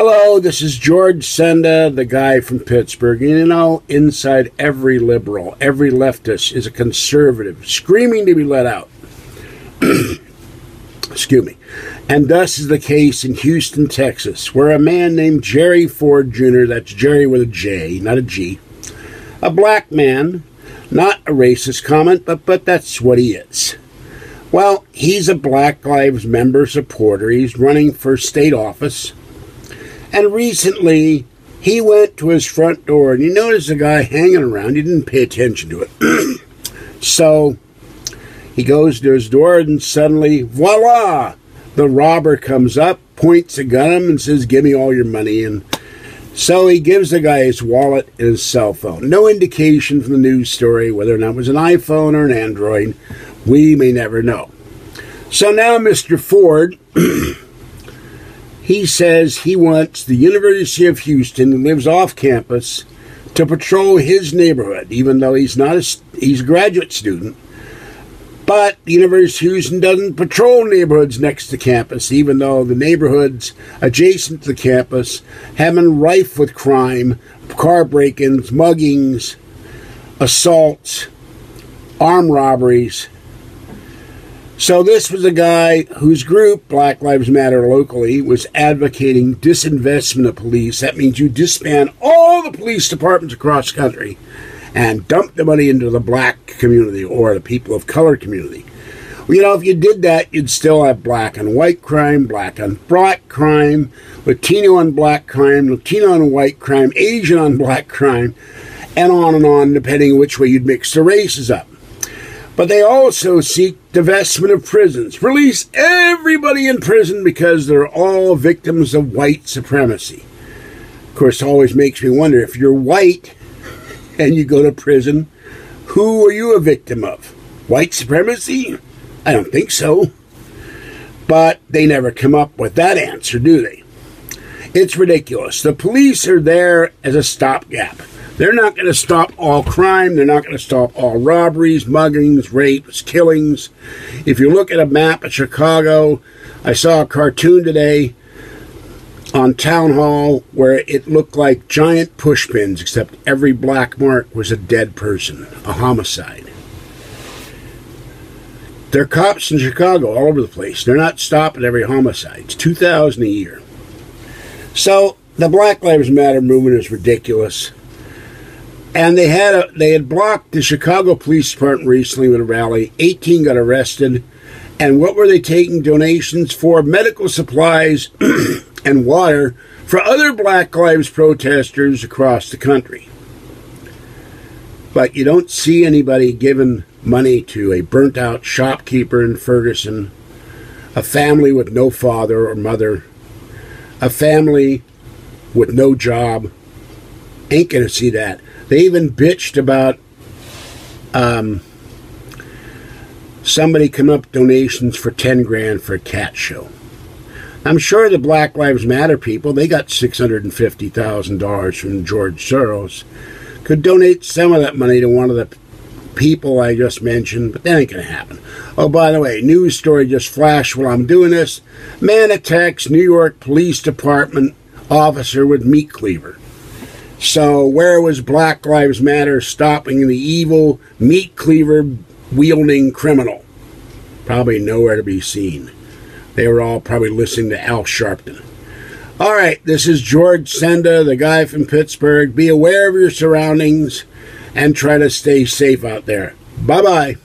Hello, this is George Senda, the guy from Pittsburgh. You know, inside every liberal, every leftist is a conservative, screaming to be let out. Excuse me. And thus is the case in Houston, Texas, where a man named Jerry Ford Jr., that's Jerry with a J, not a G, a black man, not a racist comment, but that's what he is. Well, he's a Black Lives Matter supporter. He's running for state office. And recently, he went to his front door, and you notice a guy hanging around. He didn't pay attention to it. So, he goes to his door, and suddenly, voila! The robber comes up, points a gun at him, and says, "Give me all your money." And so he gives the guy his wallet and his cell phone. No indication from the news story whether or not it was an iPhone or an Android. We may never know. So now Mr. Ford... he says he wants the University of Houston, who lives off campus, to patrol his neighborhood, even though he's a graduate student. But the University of Houston doesn't patrol neighborhoods next to campus, even though the neighborhoods adjacent to the campus have been rife with crime, car break-ins, muggings, assaults, armed robberies. So this was a guy whose group, Black Lives Matter locally, was advocating disinvestment of police. That means you disband all the police departments across the country and dump the money into the black community or the people of color community. Well, you know, if you did that, you'd still have black and white crime, black on black crime, Latino on black crime, Latino on white crime, Asian on black crime, and on, depending on which way you'd mix the races up. But they also seek divestment of prisons. Release everybody in prison because they're all victims of white supremacy. Of course, it always makes me wonder, if you're white and you go to prison, who are you a victim of? White supremacy? I don't think so. But they never come up with that answer, do they? It's ridiculous. The police are there as a stopgap. They're not going to stop all crime. They're not going to stop all robberies, muggings, rapes, killings. If you look at a map of Chicago, I saw a cartoon today on Town Hall where it looked like giant pushpins, except every black mark was a dead person, a homicide. There are cops in Chicago all over the place. They're not stopping every homicide. It's 2,000 a year. So the Black Lives Matter movement is ridiculous. And they had blocked the Chicago Police Department recently with a rally. 18 got arrested. And what were they taking donations for? Medical supplies and water for other Black Lives protesters across the country. But you don't see anybody giving money to a burnt-out shopkeeper in Ferguson, a family with no father or mother, a family with no job. Ain't gonna see that. They even bitched about somebody coming up with donations for 10 grand for a cat show. I'm sure the Black Lives Matter people, they got $650,000 from George Soros, could donate some of that money to one of the people I just mentioned, but that ain't going to happen. Oh, by the way, news story just flashed while I'm doing this. Man attacks New York Police Department officer with meat cleaver. So where was Black Lives Matter stopping the evil meat cleaver wielding criminal? Probably nowhere to be seen. They were all probably listening to Al Sharpton. All right, this is George Senda, the guy from Pittsburgh. Be aware of your surroundings and try to stay safe out there. Bye-bye.